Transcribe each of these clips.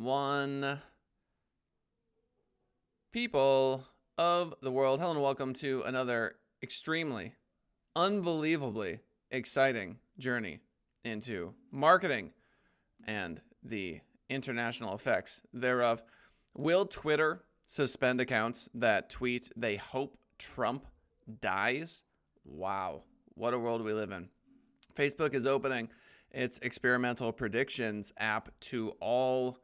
one. People of the world, hello and welcome to another extremely, unbelievably exciting journey into marketing and the international effects thereof. Will Twitter suspend accounts that tweet they hope Trump dies? Wow, what a world we live in. Facebook is opening its experimental predictions app to all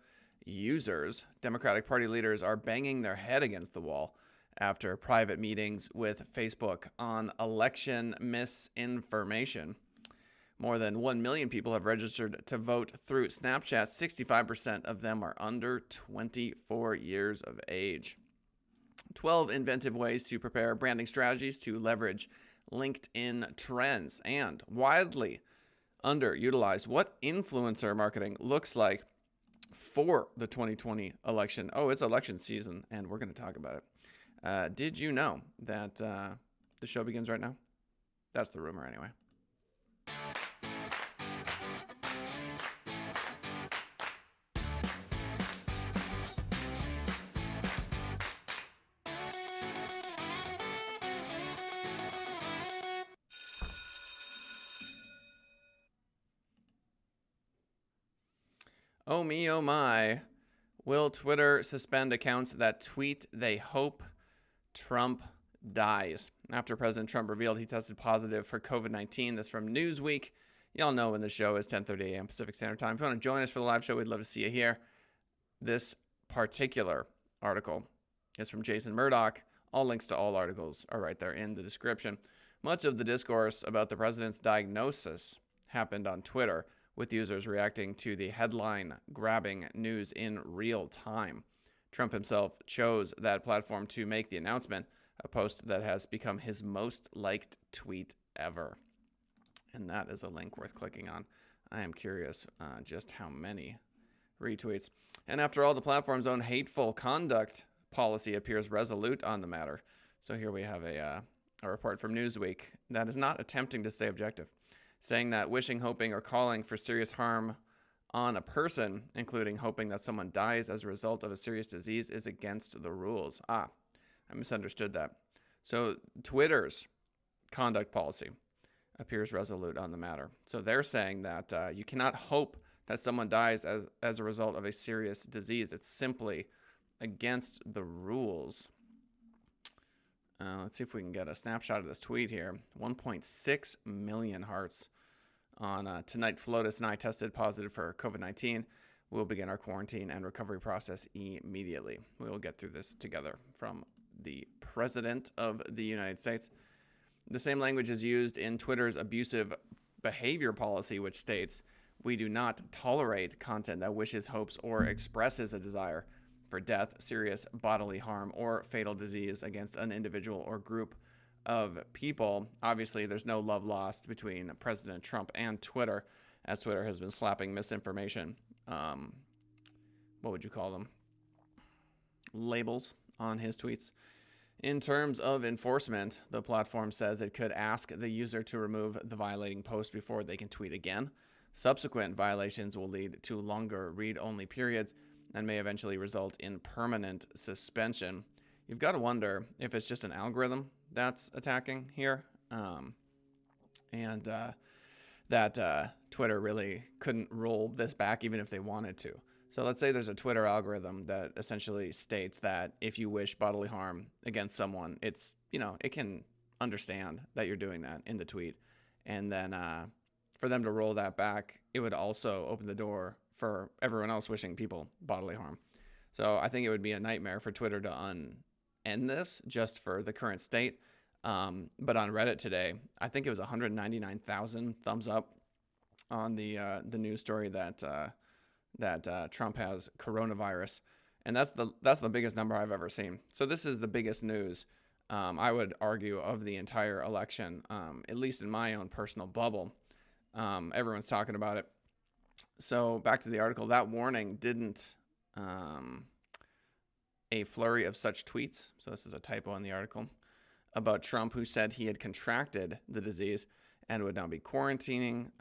users. Democratic Party leaders are banging their head against the wall after private meetings with Facebook on election misinformation. More than 1 million people have registered to vote through Snapchat. 65% of them are under 24 years of age. 12 inventive ways to prepare branding strategies to leverage LinkedIn trends, and widely underutilized what influencer marketing looks like for the 2020 election. Oh, it's election season, and we're going to talk about it. Did you know that the show begins right now? That's the rumor anyway. Oh me, oh my. Will Twitter suspend accounts that tweet they hope Trump dies? After President Trump revealed he tested positive for COVID-19. This from Newsweek. Y'all know when the show is 10:30 a.m. Pacific Standard Time. If you want to join us for the live show, we'd love to see you here. This particular article is from Jason Murdoch. All links to all articles are right there in the description. Much of the discourse about the president's diagnosis happened on Twitter, with users reacting to the headline-grabbing news in real time. Trump himself chose that platform to make the announcement, a post that has become his most liked tweet ever. And that is a link worth clicking on. I am curious just how many retweets. And after all, the platform's own hateful conduct policy appears resolute on the matter. So here we have a report from Newsweek that is not attempting to stay objective, saying that wishing, hoping, or calling for serious harm on a person, including hoping that someone dies as a result of a serious disease, is against the rules. I misunderstood that. So Twitter's conduct policy appears resolute on the matter. So they're saying that you cannot hope that someone dies as a result of a serious disease. It's simply against the rules. Let's see if we can get a snapshot of this tweet here. 1.6 million hearts on tonight. Flotus and I tested positive for COVID-19. We'll begin our quarantine and recovery process immediately. We will get through this together, from the President of the United States. The same language is used in Twitter's abusive behavior policy, which states, "We do not tolerate content that wishes, hopes, or expresses a desire for death, serious bodily harm, or fatal disease against an individual or group of people." Obviously, there's no love lost between President Trump and Twitter, as Twitter has been slapping misinformation, what would you call them, labels on his tweets. In terms of enforcement, the platform says it could ask the user to remove the violating post before they can tweet again. Subsequent violations will lead to longer read-only periods and may eventually result in permanent suspension. You've got to wonder if it's just an algorithm that's attacking here, and that Twitter really couldn't roll this back even if they wanted to. So let's say there's a Twitter algorithm that essentially states that if you wish bodily harm against someone, it's, it can understand that you're doing that in the tweet. And then for them to roll that back, it would also open the door for everyone else wishing people bodily harm. So I think it would be a nightmare for Twitter to end this just for the current state. But on Reddit today, I think it was 199,000 thumbs up on the news story that Trump has coronavirus, and that's the biggest number I've ever seen. So this is the biggest news, I would argue, of the entire election, at least in my own personal bubble. Everyone's talking about it. So back to the article. That warning didn't a flurry of such tweets, so this is a typo in the article, about Trump, who said he had contracted the disease and would now be quarantining.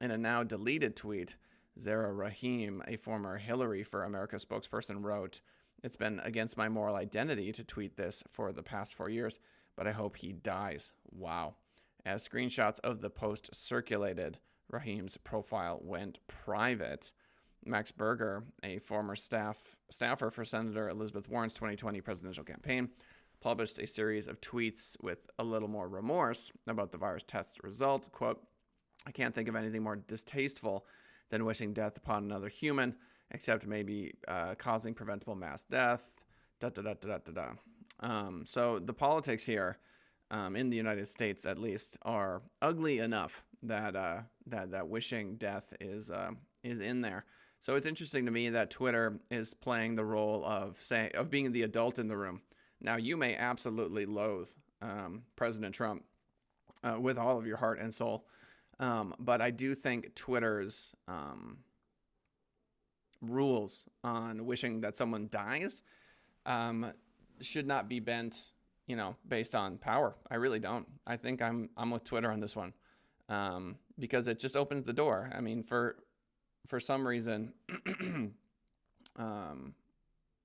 In a now deleted tweet, Zara Rahim, a former Hillary for America spokesperson, wrote, "It's been against my moral identity to tweet this for the past 4 years, but I hope he dies." Wow. As screenshots of the post circulated, Rahim's profile went private. Max Berger, a former staffer for Senator Elizabeth Warren's 2020 presidential campaign, published a series of tweets with a little more remorse about the virus test result. Quote, "I can't think of anything more distasteful than wishing death upon another human, except maybe causing preventable mass death." So the politics here, in the United States at least, are ugly enough that that wishing death is in there. So it's interesting to me that Twitter is playing the role of being the adult in the room. Now, you may absolutely loathe President Trump with all of your heart and soul, but I do think Twitter's rules on wishing that someone dies should not be bent, based on power. I really don't. I think I'm with Twitter on this one, because it just opens the door. I mean, for some reason, or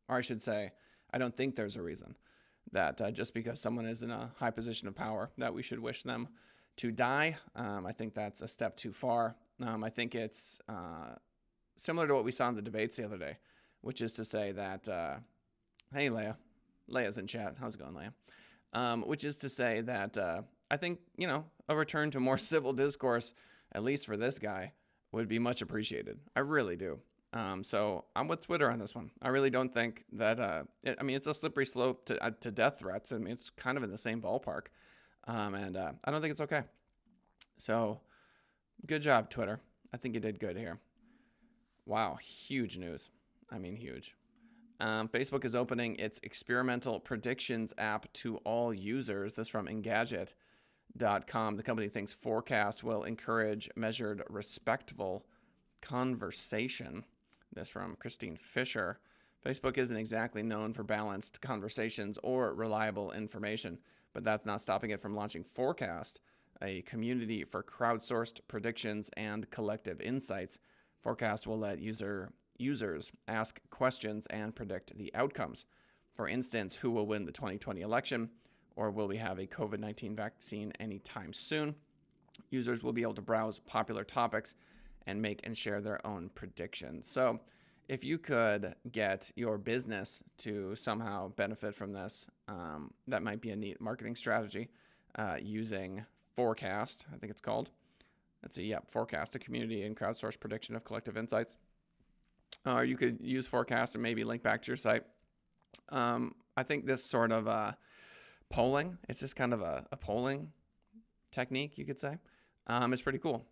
I should say, I don't think there's a reason that just because someone is in a high position of power that we should wish them to die. I think that's a step too far. I think it's similar to what we saw in the debates the other day, which is to say that, hey, Leia. Leia's in chat. How's it going, Leia? Which is to say that I think, a return to more civil discourse, at least for this guy, would be much appreciated. I really do. So I'm with Twitter on this one. I really don't think that, it's a slippery slope to death threats. I mean, it's kind of in the same ballpark. And I don't think it's okay. So good job, Twitter. I think you did good here. Wow. Huge news. I mean, huge. Facebook is opening its experimental predictions app to all users. This from Engadget.com. The company thinks Forecast will encourage measured, respectful conversation. This from Christine Fisher. Facebook isn't exactly known for balanced conversations or reliable information, but that's not stopping it from launching Forecast, a community for crowdsourced predictions and collective insights. Forecast will let users ask questions and predict the outcomes. For instance, who will win the 2020 election, or will we have a COVID-19 vaccine anytime soon? Users will be able to browse popular topics and make and share their own predictions. So if you could get your business to somehow benefit from this, that might be a neat marketing strategy, using Forecast, I think it's called. Forecast, a community and crowdsourced prediction of collective insights. Or you could use Forecast and maybe link back to your site. I think this sort of polling, it's just kind of a polling technique, you could say. It's pretty cool.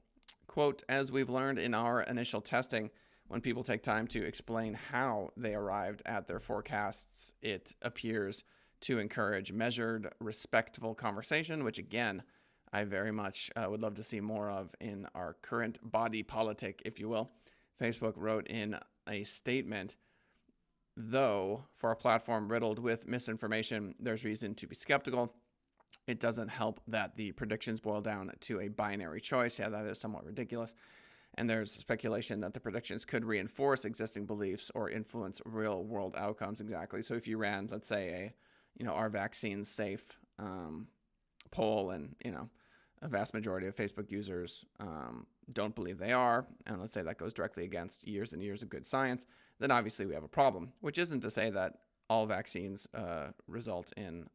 Quote, "As we've learned in our initial testing, when people take time to explain how they arrived at their forecasts, it appears to encourage measured, respectful conversation," which again, I very much would love to see more of in our current body politic, if you will. Facebook wrote in a statement, "Though for a platform riddled with misinformation, there's reason to be skeptical. It doesn't help that the predictions boil down to a binary choice." Yeah, that is somewhat ridiculous. "And there's speculation that the predictions could reinforce existing beliefs or influence real world outcomes." Exactly. So if you ran, let's say, are vaccines safe poll, and, a vast majority of Facebook users don't believe they are, and let's say that goes directly against years and years of good science, then obviously we have a problem, which isn't to say that all vaccines result in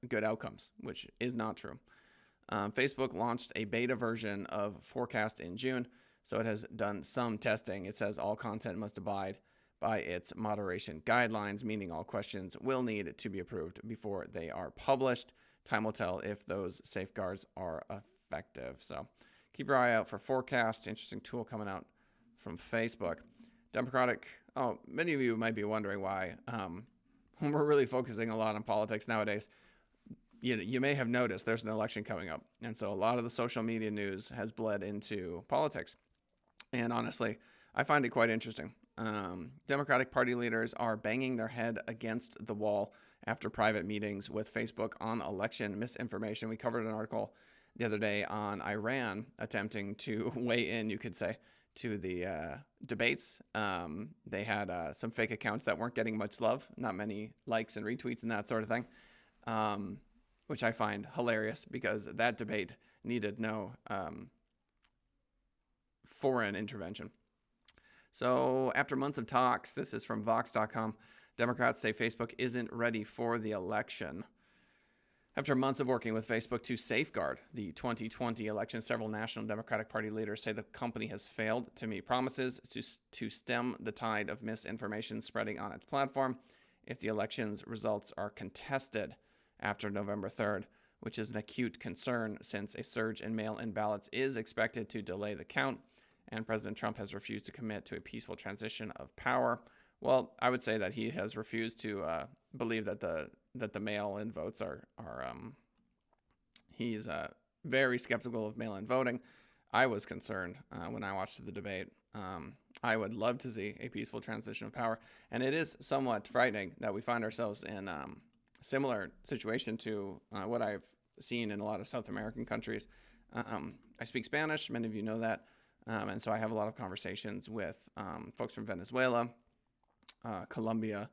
good outcomes, which is not true. Facebook launched a beta version of Forecast in June, so it has done some testing. It says all content must abide by its moderation guidelines, meaning all questions will need to be approved before they are published. Time will tell if those safeguards are effective. So keep your eye out for Forecast. Interesting tool coming out from Facebook. Many of you might be wondering why we're really focusing a lot on politics nowadays. You may have noticed there's an election coming up. And so a lot of the social media news has bled into politics. And honestly, I find it quite interesting. Democratic Party leaders are banging their head against the wall after private meetings with Facebook on election misinformation. We covered an article the other day on Iran attempting to weigh in, you could say, to the debates. They had some fake accounts that weren't getting much love, not many likes and retweets and that sort of thing, which I find hilarious because that debate needed no foreign intervention. So after months of talks, this is from Vox.com, Democrats say Facebook isn't ready for the election. After months of working with Facebook to safeguard the 2020 election, several National Democratic Party leaders say the company has failed to meet promises to stem the tide of misinformation spreading on its platform if the election's results are contested after November 3rd, which is an acute concern since a surge in mail-in ballots is expected to delay the count, and President Trump has refused to commit to a peaceful transition of power. Well, I would say that he has refused to believe that the mail-in votes are he's very skeptical of mail-in voting. I was concerned when I watched the debate. I would love to see a peaceful transition of power, and it is somewhat frightening that we find ourselves in a similar situation to what I've seen in a lot of South American countries. I speak Spanish, many of you know that, and so I have a lot of conversations with folks from Venezuela, Colombia,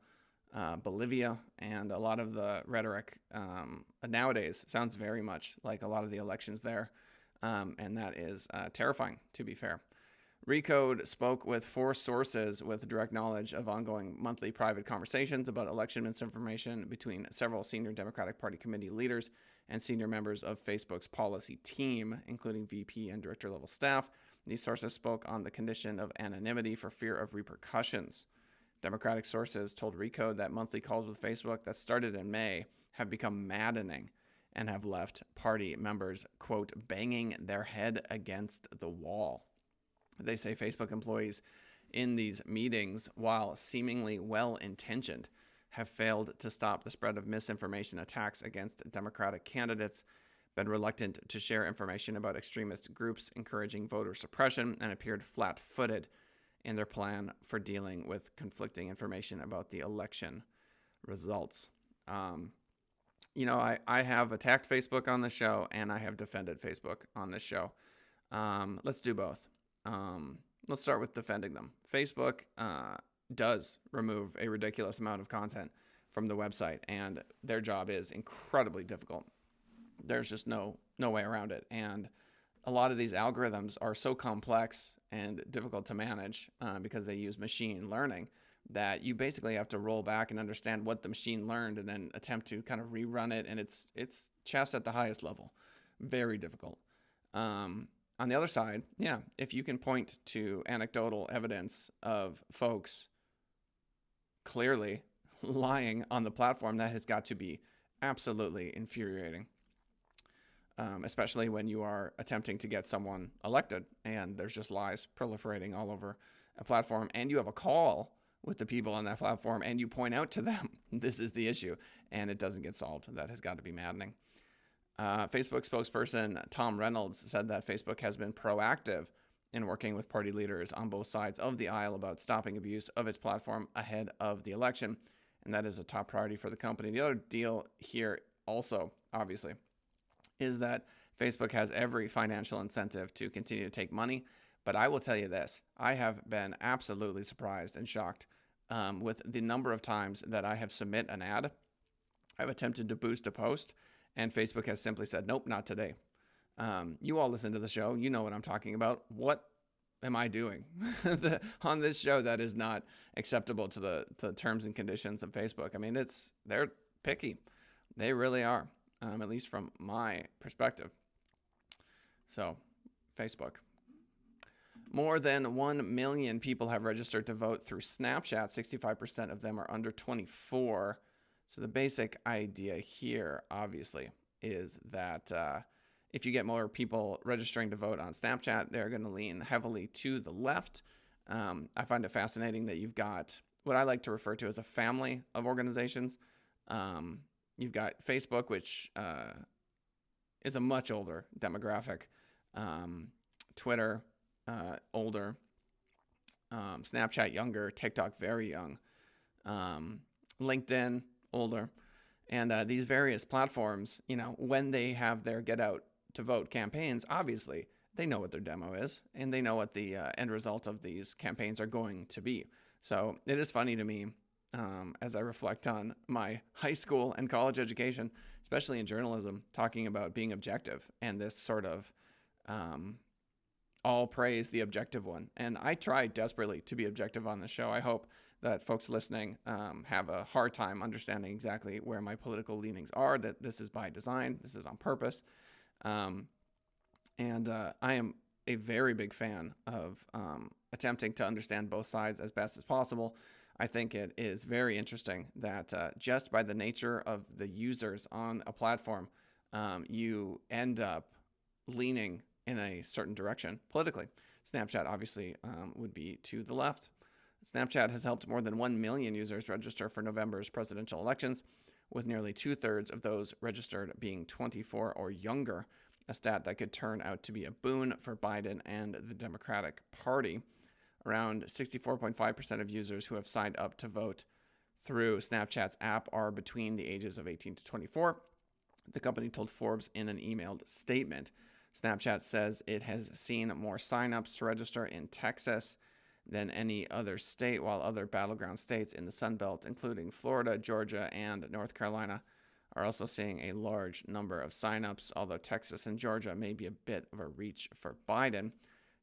Bolivia, and a lot of the rhetoric nowadays sounds very much like a lot of the elections there, and that is terrifying, to be fair. Recode spoke with 4 sources with direct knowledge of ongoing monthly private conversations about election misinformation between several senior Democratic Party committee leaders and senior members of Facebook's policy team, including VP and director-level staff. These sources spoke on the condition of anonymity for fear of repercussions. Democratic sources told Recode that monthly calls with Facebook that started in May have become maddening and have left party members, quote, banging their head against the wall. They say Facebook employees in these meetings, while seemingly well-intentioned, have failed to stop the spread of misinformation attacks against Democratic candidates, been reluctant to share information about extremist groups encouraging voter suppression, and appeared flat-footed in their plan for dealing with conflicting information about the election results. I have attacked Facebook on the show, and I have defended Facebook on this show. Let's do both. Let's start with defending them. Facebook does remove a ridiculous amount of content from the website, and their job is incredibly difficult. There's just no way around it. And a lot of these algorithms are so complex and difficult to manage because they use machine learning that you basically have to roll back and understand what the machine learned and then attempt to kind of rerun it. And it's chess at the highest level. Very difficult. On the other side, if you can point to anecdotal evidence of folks clearly lying on the platform, that has got to be absolutely infuriating. Especially when you are attempting to get someone elected and there's just lies proliferating all over a platform, and you have a call with the people on that platform and you point out to them this is the issue and it doesn't get solved. That has got to be maddening. Facebook spokesperson Tom Reynolds said that Facebook has been proactive in working with party leaders on both sides of the aisle about stopping abuse of its platform ahead of the election, and that is a top priority for the company. The other deal here also, obviously, is that Facebook has every financial incentive to continue to take money. But I will tell you this, I have been absolutely surprised and shocked with the number of times that I have submit an ad. I've attempted to boost a post, and Facebook has simply said, nope, not today. You all listen to the show. You know what I'm talking about. What am I doing on this show that is not acceptable to the terms and conditions of Facebook? I mean, they're picky. They really are, at least from my perspective. So, Facebook. More than 1 million people have registered to vote through Snapchat. 65% of them are under 24. So the basic idea here, obviously, is that if you get more people registering to vote on Snapchat, they're going to lean heavily to the left. I find it fascinating that you've got what I like to refer to as a family of organizations. You've got Facebook, which is a much older demographic. Twitter, older. Snapchat, younger. TikTok, very young. LinkedIn, older. And these various platforms, when they have their get out to vote campaigns, obviously, they know what their demo is, and they know what the end result of these campaigns are going to be. So it is funny to me as I reflect on my high school and college education, especially in journalism, talking about being objective and this sort of all praise the objective one. And I try desperately to be objective on the show. I hope that folks listening have a hard time understanding exactly where my political leanings are, that this is by design, this is on purpose. And I am a very big fan of attempting to understand both sides as best as possible. I think it is very interesting that just by the nature of the users on a platform, you end up leaning in a certain direction politically. Snapchat obviously would be to the left. Snapchat has helped more than 1 million users register for November's presidential elections, with nearly 2/3 of those registered being 24 or younger, a stat that could turn out to be a boon for Biden and the Democratic Party. Around 64.5% of users who have signed up to vote through Snapchat's app are between the ages of 18 to 24, the company told Forbes in an emailed statement. Snapchat says it has seen more signups to register in Texas than any other state, while other battleground states in the Sun Belt, including Florida, Georgia, and North Carolina, are also seeing a large number of signups, although Texas and Georgia may be a bit of a reach for Biden.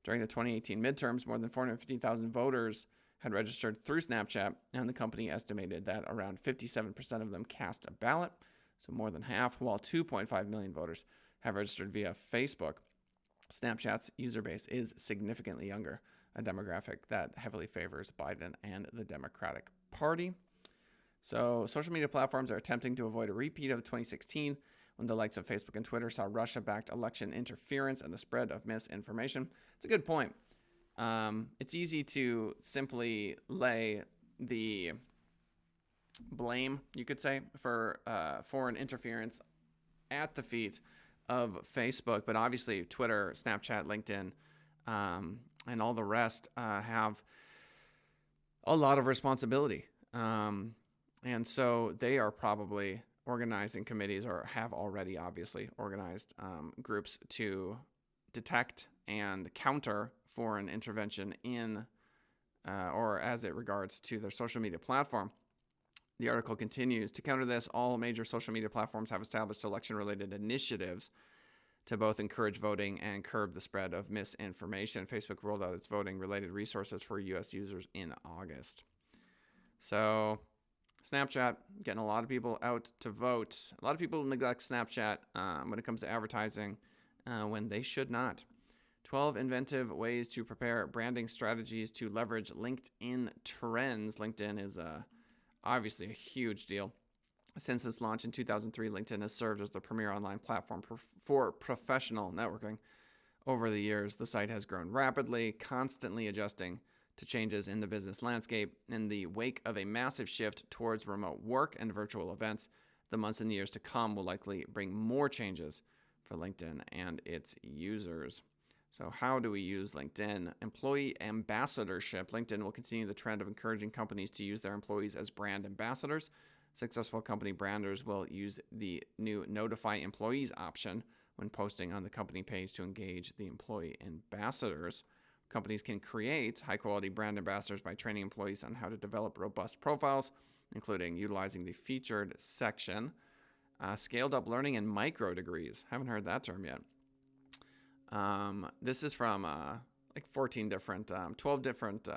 During the 2018 midterms, more than 415,000 voters had registered through Snapchat, and the company estimated that around 57% of them cast a ballot, so more than half, while 2.5 million voters have registered via Facebook. Snapchat's user base is significantly younger, a demographic that heavily favors Biden and the Democratic Party. So social media platforms are attempting to avoid a repeat of 2016, when the likes of Facebook and Twitter saw Russia-backed election interference and the spread of misinformation. It's a good point. It's easy to simply lay the blame, you could say, for foreign interference at the feet of Facebook, but obviously Twitter, Snapchat, LinkedIn, and all the rest have a lot of responsibility. And so they are probably organizing committees, or have already obviously organized groups to detect and counter foreign intervention in or as it regards to their social media platform. The article continues, to counter this, all major social media platforms have established election-related initiatives to both encourage voting and curb the spread of misinformation. Facebook rolled out its voting-related resources for U.S. users in August. So Snapchat, getting a lot of people out to vote. A lot of people neglect Snapchat when it comes to advertising when they should not. 12 inventive ways to prepare branding strategies to leverage LinkedIn trends. LinkedIn is obviously a huge deal. Since its launch in 2003, LinkedIn has served as the premier online platform for professional networking. Over the years, the site has grown rapidly, constantly adjusting to changes in the business landscape. In the wake of a massive shift towards remote work and virtual events, the months and years to come will likely bring more changes for LinkedIn and its users. So how do we use LinkedIn? Employee ambassadorship. LinkedIn will continue the trend of encouraging companies to use their employees as brand ambassadors. Successful company branders will use the new Notify Employees option when posting on the company page to engage the employee ambassadors. Companies can create high-quality brand ambassadors by training employees on how to develop robust profiles, including utilizing the featured section. Scaled-up learning and micro degrees. Haven't heard that term yet. This is from 12 different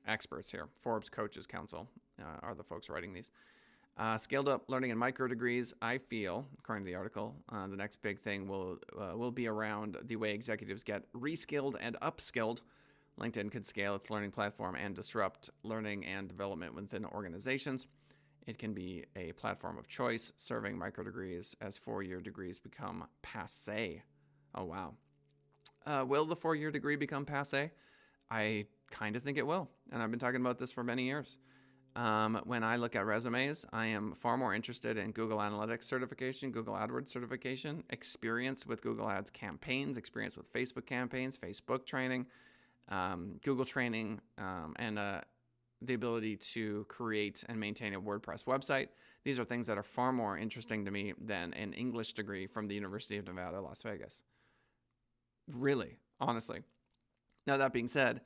experts here. Forbes Coaches Council are the folks writing these. Scaled up learning and micro degrees. I feel, according to the article, the next big thing will be around the way executives get reskilled and upskilled. LinkedIn could scale its learning platform and disrupt learning and development within organizations. It can be a platform of choice, serving micro degrees as 4-year degrees become passé. Oh, wow. Will the 4-year degree become passé? I kind of think it will, and I've been talking about this for many years. When I look at resumes, I am far more interested in Google Analytics certification, Google AdWords certification, experience with Google Ads campaigns, experience with Facebook campaigns, Facebook training, Google training, and the ability to create and maintain a WordPress website. These are things that are far more interesting to me than an English degree from the University of Nevada, Las Vegas. Really, honestly. Now, that being said,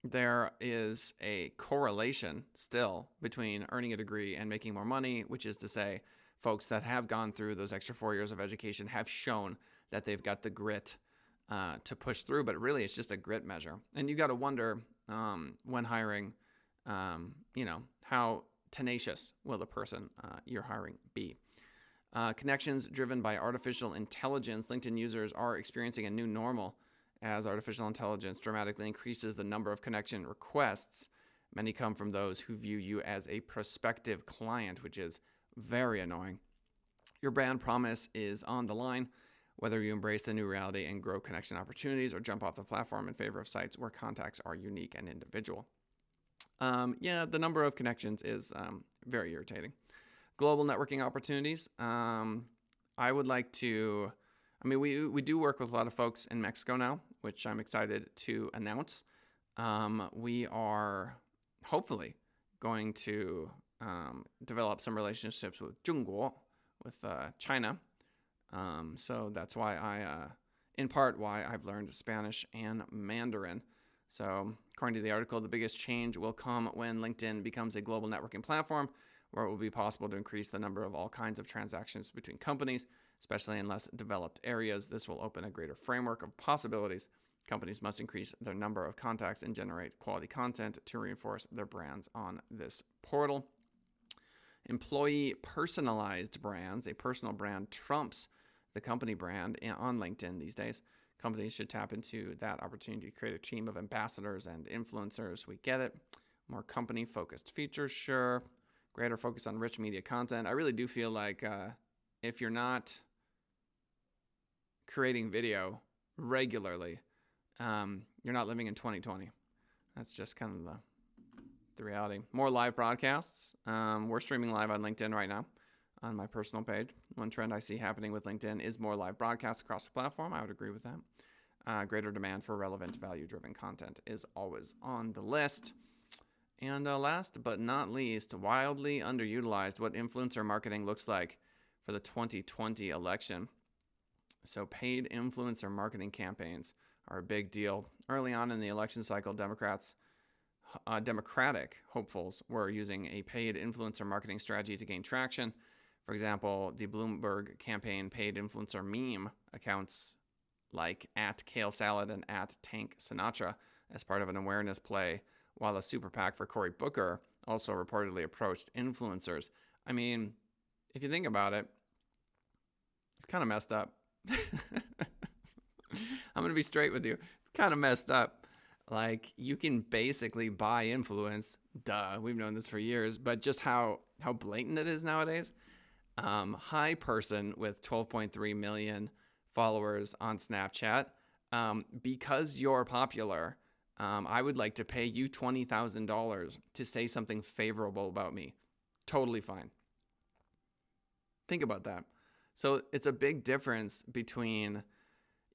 there is a correlation still between earning a degree and making more money, which is to say, folks that have gone through those extra 4 years of education have shown that they've got the grit to push through, but really it's just a grit measure. And you got to wonder when hiring, how tenacious will the person you're hiring be? Connections driven by artificial intelligence. LinkedIn users are experiencing a new normal as artificial intelligence dramatically increases the number of connection requests. Many come from those who view you as a prospective client, which is very annoying. Your brand promise is on the line, whether you embrace the new reality and grow connection opportunities or jump off the platform in favor of sites where contacts are unique and individual. The number of connections is very irritating. Global networking opportunities. I would like to, we do work with a lot of folks in Mexico now, which I'm excited to announce. We are hopefully going to develop some relationships with Zhongguo, with China. So that's why in part why I've learned Spanish and Mandarin. So according to the article, the biggest change will come when LinkedIn becomes a global networking platform where it will be possible to increase the number of all kinds of transactions between companies, especially in less developed areas. This will open a greater framework of possibilities. Companies must increase their number of contacts and generate quality content to reinforce their brands on this portal. Employee personalized brands. A personal brand trumps the company brand on LinkedIn these days. Companies should tap into that opportunity to create a team of ambassadors and influencers. We get it. More company-focused features, sure. Greater focus on rich media content. I really do feel like if you're not creating video regularly, you're not living in 2020. That's just kind of the reality. More live broadcasts. We're streaming live on LinkedIn right now on my personal page. One trend I see happening with LinkedIn is more live broadcasts across the platform. I would agree with that. Greater demand for relevant, value-driven content is always on the list. And last but not least, wildly underutilized, what influencer marketing looks like for the 2020 election. So paid influencer marketing campaigns are a big deal. Early on in the election cycle, Democratic hopefuls were using a paid influencer marketing strategy to gain traction. For example, the Bloomberg campaign paid influencer meme accounts like @KaleSalad and @TankSinatra as part of an awareness play, while a super PAC for Cory Booker also reportedly approached influencers. I mean, if you think about it, it's kind of messed up. I'm going to be straight with you. It's kind of messed up. Like, you can basically buy influence. Duh, we've known this for years, but just how blatant it is nowadays. Hi, person with 12.3 million followers on Snapchat. Because you're popular, I would like to pay you $20,000 to say something favorable about me. Totally fine. Think about that. So it's a big difference between,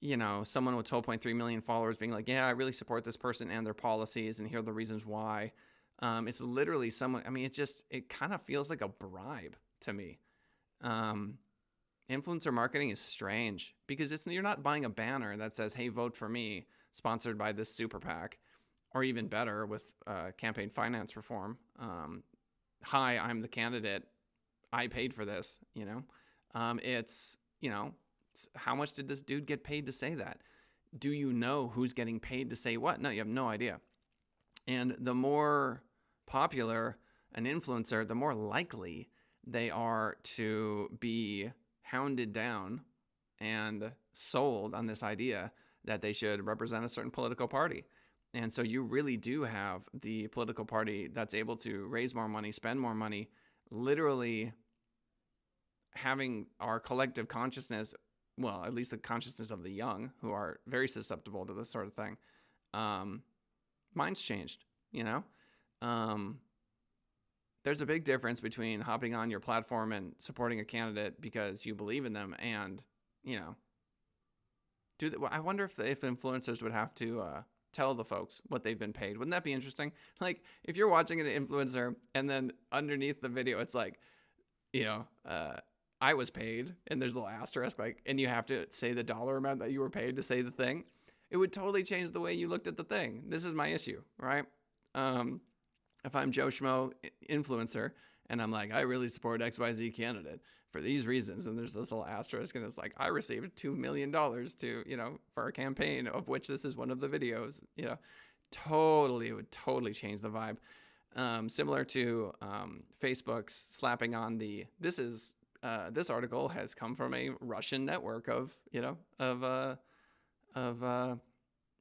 someone with 12.3 million followers being like, yeah, I really support this person and their policies, and here are the reasons why. It's literally someone, it kind of feels like a bribe to me. Influencer marketing is strange because you're not buying a banner that says, hey, vote for me, sponsored by this super PAC, or even better with campaign finance reform. Hi, I'm the candidate. I paid for this, It's how much did this dude get paid to say that? Do you know who's getting paid to say what? No, you have no idea. And the more popular an influencer, the more likely they are to be hounded down and sold on this idea that they should represent a certain political party. And so you really do have the political party that's able to raise more money, spend more money, literally having our collective consciousness, well, at least the consciousness of the young, who are very susceptible to this sort of thing, mind's changed, There's a big difference between hopping on your platform and supporting a candidate because you believe in them and, I wonder if influencers would have to tell the folks what they've been paid. Wouldn't that be interesting? Like if you're watching an influencer and then underneath the video, it's like, I was paid, and there's a little asterisk, like, and you have to say the dollar amount that you were paid to say the thing. It would totally change the way you looked at the thing. This is my issue, right? If I'm Joe Schmo influencer and I'm like, I really support XYZ candidate for these reasons, and there's this little asterisk, and it's like, I received $2 million for a campaign, of which this is one of the videos, it would totally change the vibe. Similar to Facebook's slapping on this article has come from a Russian network of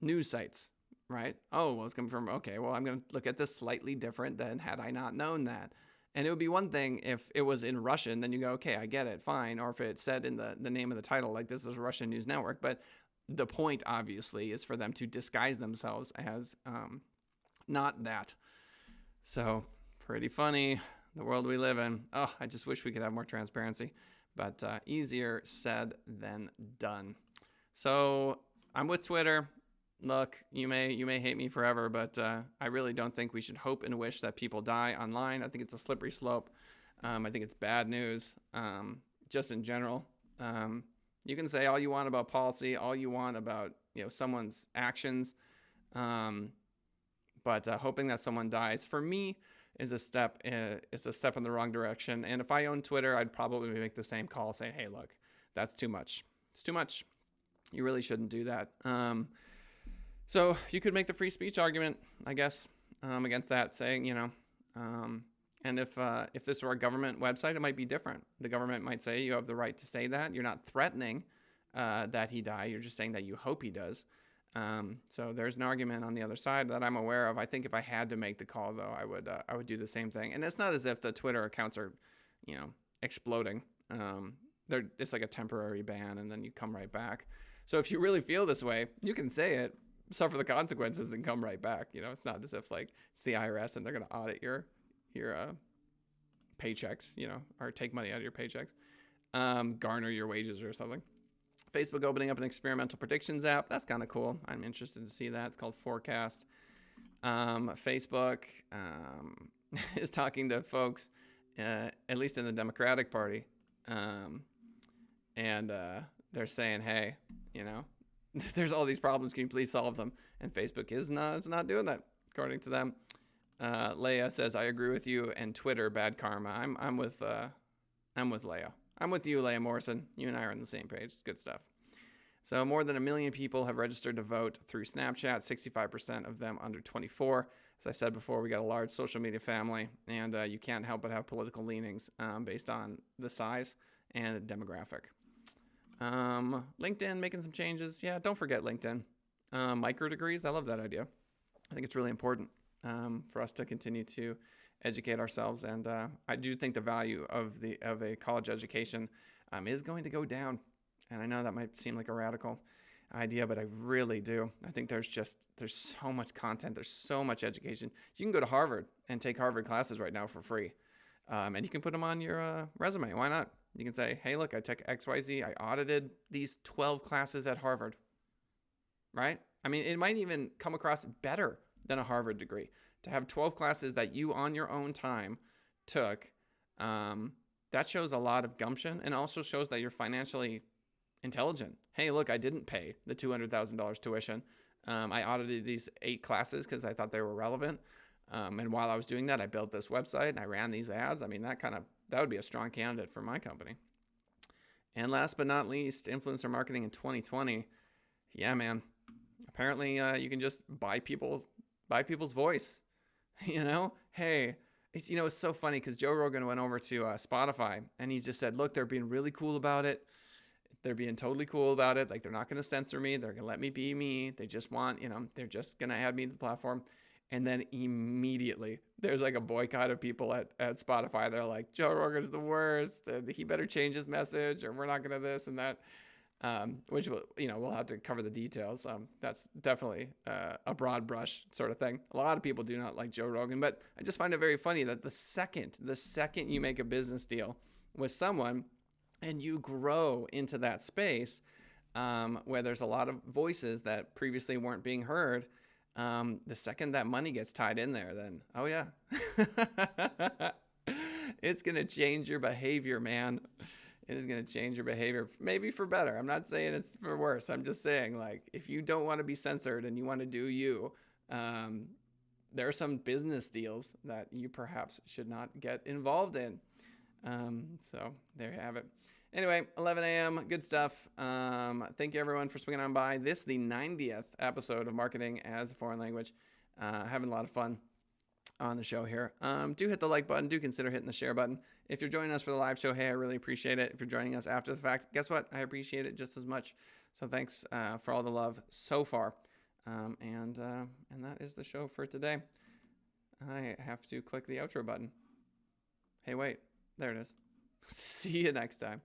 news sites, right? Oh, well, it's coming from, okay, well, I'm going to look at this slightly different than had I not known that. And it would be one thing if it was in Russian, then you go, okay, I get it, fine. Or if it said in the name of the title, like this is a Russian news network. But the point, obviously, is for them to disguise themselves as not that. So pretty funny, the world we live in. Oh, I just wish we could have more transparency, but easier said than done. So I'm with Twitter. Look, you may hate me forever, but I really don't think we should hope and wish that people die online. I think it's a slippery slope. I think it's bad news, just in general. You can say all you want about policy, all you want about someone's actions, but hoping that someone dies, for me, is a step in the wrong direction. And if I owned Twitter, I'd probably make the same call, saying, hey, look, that's too much. It's too much. You really shouldn't do that. So you could make the free speech argument, I guess, against that, saying, and if this were a government website, it might be different. The government might say you have the right to say that. You're not threatening that he die. You're just saying that you hope he does. So there's an argument on the other side that I'm aware of. I think if I had to make the call, though, I would do the same thing. And it's not as if the Twitter accounts are, exploding. It's like a temporary ban, and then you come right back. So if you really feel this way, you can say it, suffer the consequences, and come right back. It's not as if like it's the IRS and they're going to audit your paychecks, or take money out of your paychecks, garner your wages or something. Facebook opening up an experimental predictions app. That's kind of cool. I'm interested to see that. It's called Forecast. Facebook is talking to folks, at least in the Democratic Party, and they're saying, hey, there's all these problems. Can you please solve them? And Facebook is not doing that, according to them. Leia says, I agree with you. And Twitter, bad karma. I'm with Leia. I'm with you, Leia Morrison. You and I are on the same page. It's good stuff. So more than 1 million people have registered to vote through Snapchat, 65% of them under 24. As I said before, we got a large social media family, and you can't help but have political leanings based on the size and demographic. LinkedIn making some changes. Yeah, don't forget LinkedIn. Micro degrees, I love that idea. I think it's really important for us to continue to educate ourselves, and I do think the value of a college education is going to go down. And I know that might seem like a radical idea, but I really do. I think there's so much content, there's so much education. You can go to Harvard and take Harvard classes right now for free, and you can put them on your resume. Why not? You can say, hey, look, I took XYZ. I audited these 12 classes at Harvard, right? I mean, it might even come across better than a Harvard degree to have 12 classes that you on your own time took. That shows a lot of gumption, and also shows that you're financially intelligent. Hey, look, I didn't pay the $200,000 tuition. I audited these 8 classes because I thought they were relevant. And while I was doing that, I built this website and I ran these ads. I mean, that would be a strong candidate for my company. And last but not least, influencer marketing in 2020. Yeah, man. Apparently, you can just buy people's voice. Hey, it's so funny because Joe Rogan went over to Spotify and he just said, look, they're being really cool about it. They're being totally cool about it. Like, they're not going to censor me. They're going to let me be me. They just want, they're just going to add me to the platform. And then immediately there's like a boycott of people at Spotify. They're like, Joe Rogan's the worst, and he better change his message, or we're not going to this and that, which we'll have to cover the details. That's definitely a broad brush sort of thing. A lot of people do not like Joe Rogan, but I just find it very funny that the second you make a business deal with someone and you grow into that space where there's a lot of voices that previously weren't being heard, The second that money gets tied in there, then, oh yeah, it's going to change your behavior, man. It is going to change your behavior, maybe for better. I'm not saying it's for worse. I'm just saying, like, if you don't want to be censored and you want to do you, there are some business deals that you perhaps should not get involved in. So there you have it. Anyway, 11 a.m. Good stuff. Thank you, everyone, for swinging on by. This is the 90th episode of Marketing as a Foreign Language. Having a lot of fun on the show here. Do hit the like button. Do consider hitting the share button. If you're joining us for the live show, hey, I really appreciate it. If you're joining us after the fact, guess what? I appreciate it just as much. So thanks for all the love so far. And that is the show for today. I have to click the outro button. Hey, wait. There it is. See you next time.